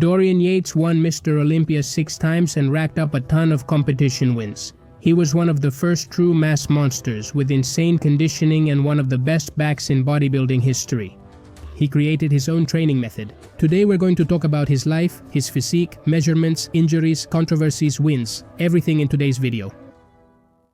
Dorian Yates won Mr. Olympia 6 times and racked up a ton of competition wins. He was one of the first true mass monsters with insane conditioning and one of the best backs in bodybuilding history. He created his own training method. Today we're going to talk about his life, his physique, measurements, injuries, controversies, wins, everything in today's video.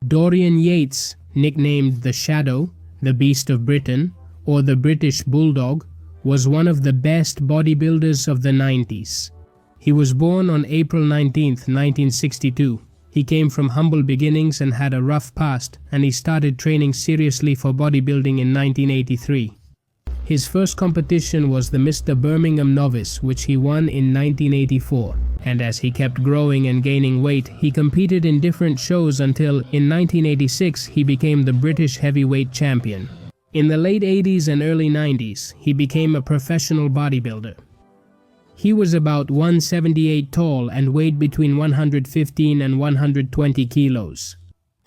Dorian Yates, nicknamed the Shadow, the Beast of Britain, or the British Bulldog, was one of the best bodybuilders of the 90s. He was born on April 19, 1962. He came from humble beginnings and had a rough past, and he started training seriously for bodybuilding in 1983. His first competition was the Mr. Birmingham Novice, which he won in 1984. And as he kept growing and gaining weight, he competed in different shows until, in 1986, he became the British heavyweight champion. In the late 80s and early 90s, he became a professional bodybuilder. He was about 178 tall and weighed between 115 and 120 kilos.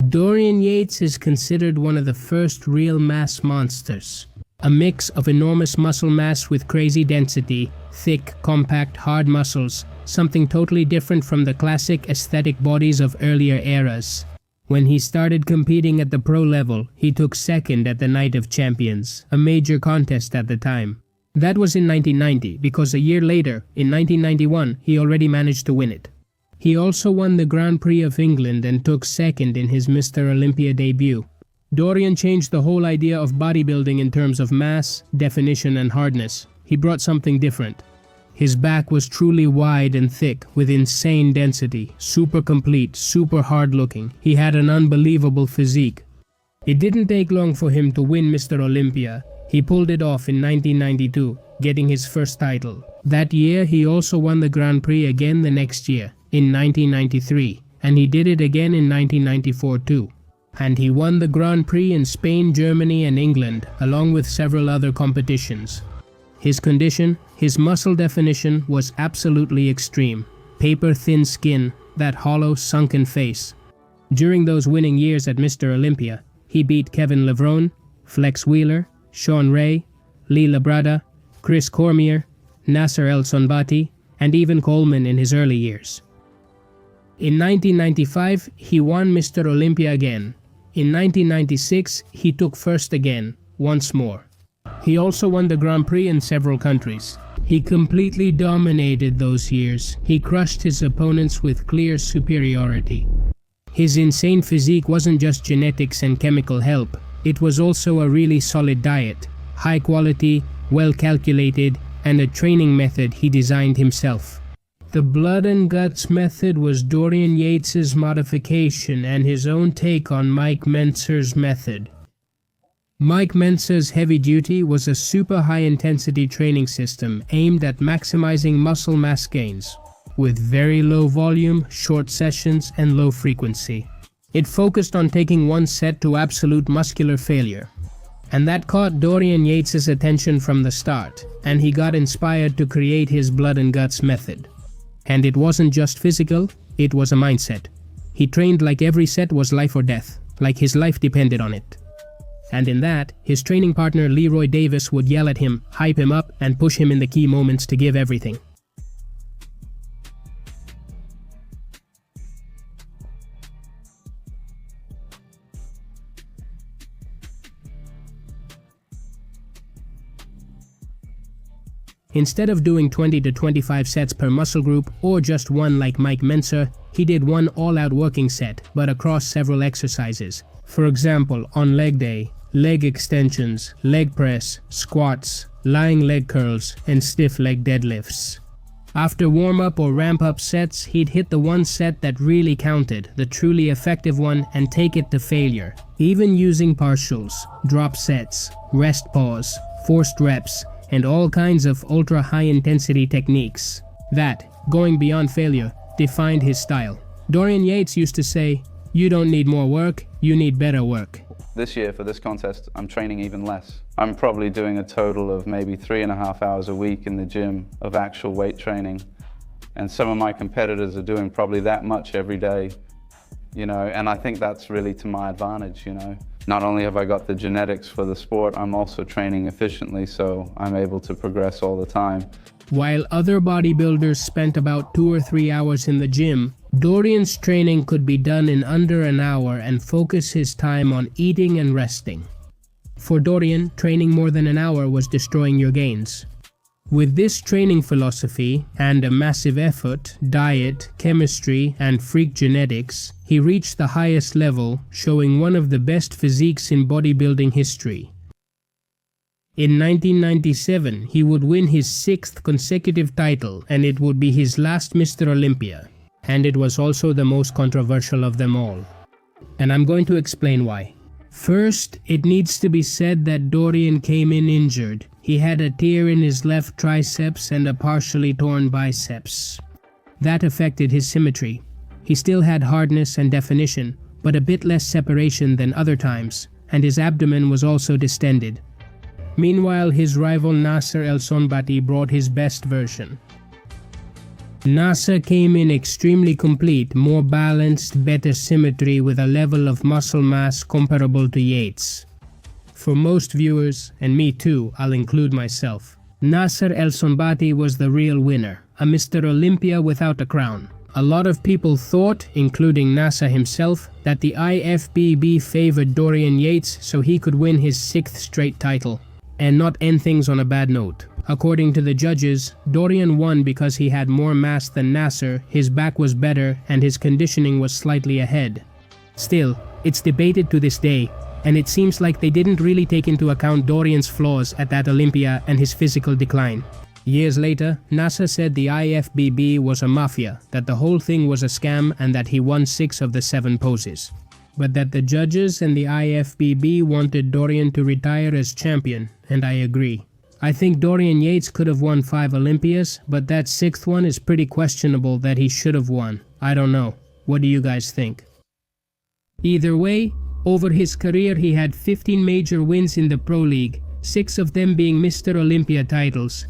Dorian Yates is considered one of the first real mass monsters. A mix of enormous muscle mass with crazy density, thick, compact, hard muscles, something totally different from the classic aesthetic bodies of earlier eras. When he started competing at the pro level, he took second at the Night of Champions, a major contest at the time. That was in 1990, because a year later, in 1991, he already managed to win it. He also won the Grand Prix of England and took second in his Mr. Olympia debut. Dorian changed the whole idea of bodybuilding in terms of mass, definition, and hardness. He brought something different. His back was truly wide and thick, with insane density, super complete, super hard looking. He had an unbelievable physique. It didn't take long for him to win Mr. Olympia. He pulled it off in 1992, getting his first title. That year, he also won the Grand Prix again the next year, in 1993, and he did it again in 1994 too. And he won the Grand Prix in Spain, Germany, and England, along with several other competitions. His condition, his muscle definition was absolutely extreme. Paper-thin skin, that hollow, sunken face. During those winning years at Mr. Olympia, he beat Kevin Levrone, Flex Wheeler, Sean Ray, Lee Labrada, Chris Cormier, Nasser El Sonbati, and even Coleman in his early years. In 1995, he won Mr. Olympia again. In 1996, he took first again, once more. He also won the Grand Prix in several countries. He completely dominated those years. He crushed his opponents with clear superiority. His insane physique wasn't just genetics and chemical help. It was also a really solid diet, high quality, well calculated, and a training method he designed himself. The blood and guts method was Dorian Yates's modification and his own take on Mike Mentzer's method. Mike Mentzer's Heavy Duty was a super high-intensity training system aimed at maximizing muscle mass gains, with very low volume, short sessions, and low frequency. It focused on taking one set to absolute muscular failure. And that caught Dorian Yates's attention from the start, and he got inspired to create his blood and guts method. And it wasn't just physical, it was a mindset. He trained like every set was life or death, like his life depended on it. And in that, his training partner Leroy Davis would yell at him, hype him up, and push him in the key moments to give everything. Instead of doing 20 to 25 sets per muscle group or just one like Mike Mentzer, he did one all-out working set, but across several exercises. For example, on leg day, leg extensions, leg press, squats, lying leg curls, and stiff leg deadlifts. After warm-up or ramp-up sets, he'd hit the one set that really counted, the truly effective one, and take it to failure. Even using partials, drop sets, rest pause, forced reps, and all kinds of ultra-high-intensity techniques. That, going beyond failure, defined his style. Dorian Yates used to say, "You don't need more work, you need better work." This year for this contest, I'm training even less. I'm probably doing a total of maybe 3.5 hours a week in the gym of actual weight training. And some of my competitors are doing probably that much every day, you know, and I think that's really to my advantage, you know. Not only have I got the genetics for the sport, I'm also training efficiently, so I'm able to progress all the time. While other bodybuilders spent about 2 or 3 hours in the gym, Dorian's training could be done in under an hour and focus his time on eating and resting. For Dorian, training more than an hour was destroying your gains. With this training philosophy and a massive effort, diet, chemistry, and freak genetics, he reached the highest level, showing one of the best physiques in bodybuilding history. In 1997, he would win his 6th consecutive title, and it would be his last Mr. Olympia. And it was also the most controversial of them all. And I'm going to explain why. First, it needs to be said that Dorian came in injured. He had a tear in his left triceps and a partially torn biceps. That affected his symmetry. He still had hardness and definition, but a bit less separation than other times, and his abdomen was also distended. Meanwhile, his rival Nasser El Sonbati brought his best version. Nasser came in extremely complete, more balanced, better symmetry with a level of muscle mass comparable to Yates. For most viewers, and me too, I'll include myself, Nasser El Sonbati was the real winner, a Mr. Olympia without a crown. A lot of people thought, including Nasser himself, that the IFBB favored Dorian Yates so he could win his 6th straight title, and not end things on a bad note. According to the judges, Dorian won because he had more mass than Nasser, his back was better, and his conditioning was slightly ahead. Still, it's debated to this day, and it seems like they didn't really take into account Dorian's flaws at that Olympia and his physical decline. Years later, Nasser said the IFBB was a mafia, that the whole thing was a scam, and that he won 6 of the 7 poses. But that the judges and the IFBB wanted Dorian to retire as champion, and I agree. I think Dorian Yates could have won 5 Olympias, but that 6th one is pretty questionable that he should have won. I don't know. What do you guys think? Either way, over his career he had 15 major wins in the Pro League, 6 of them being Mr. Olympia titles.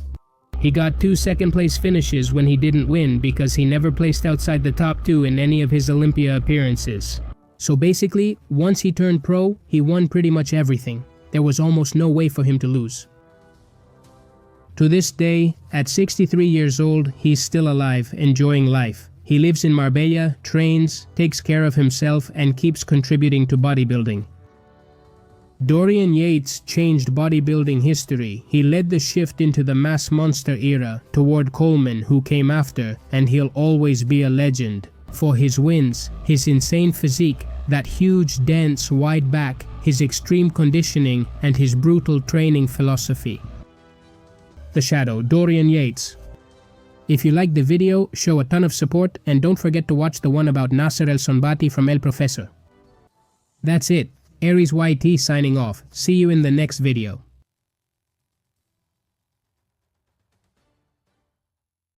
He got 2 second-place finishes when he didn't win because he never placed outside the top 2 in any of his Olympia appearances. So basically, once he turned pro, he won pretty much everything. There was almost no way for him to lose. To this day, at 63 years old, he's still alive, enjoying life. He lives in Marbella, trains, takes care of himself, and keeps contributing to bodybuilding. Dorian Yates changed bodybuilding history. He led the shift into the mass monster era toward Coleman, who came after, and he'll always be a legend. For his wins, his insane physique, that huge, dense, wide back, his extreme conditioning, and his brutal training philosophy. The Shadow, Dorian Yates. If you liked the video, show a ton of support, and don't forget to watch the one about Nasser El Sonbati from El Professor. That's it. Aries YT signing off. See you in the next video.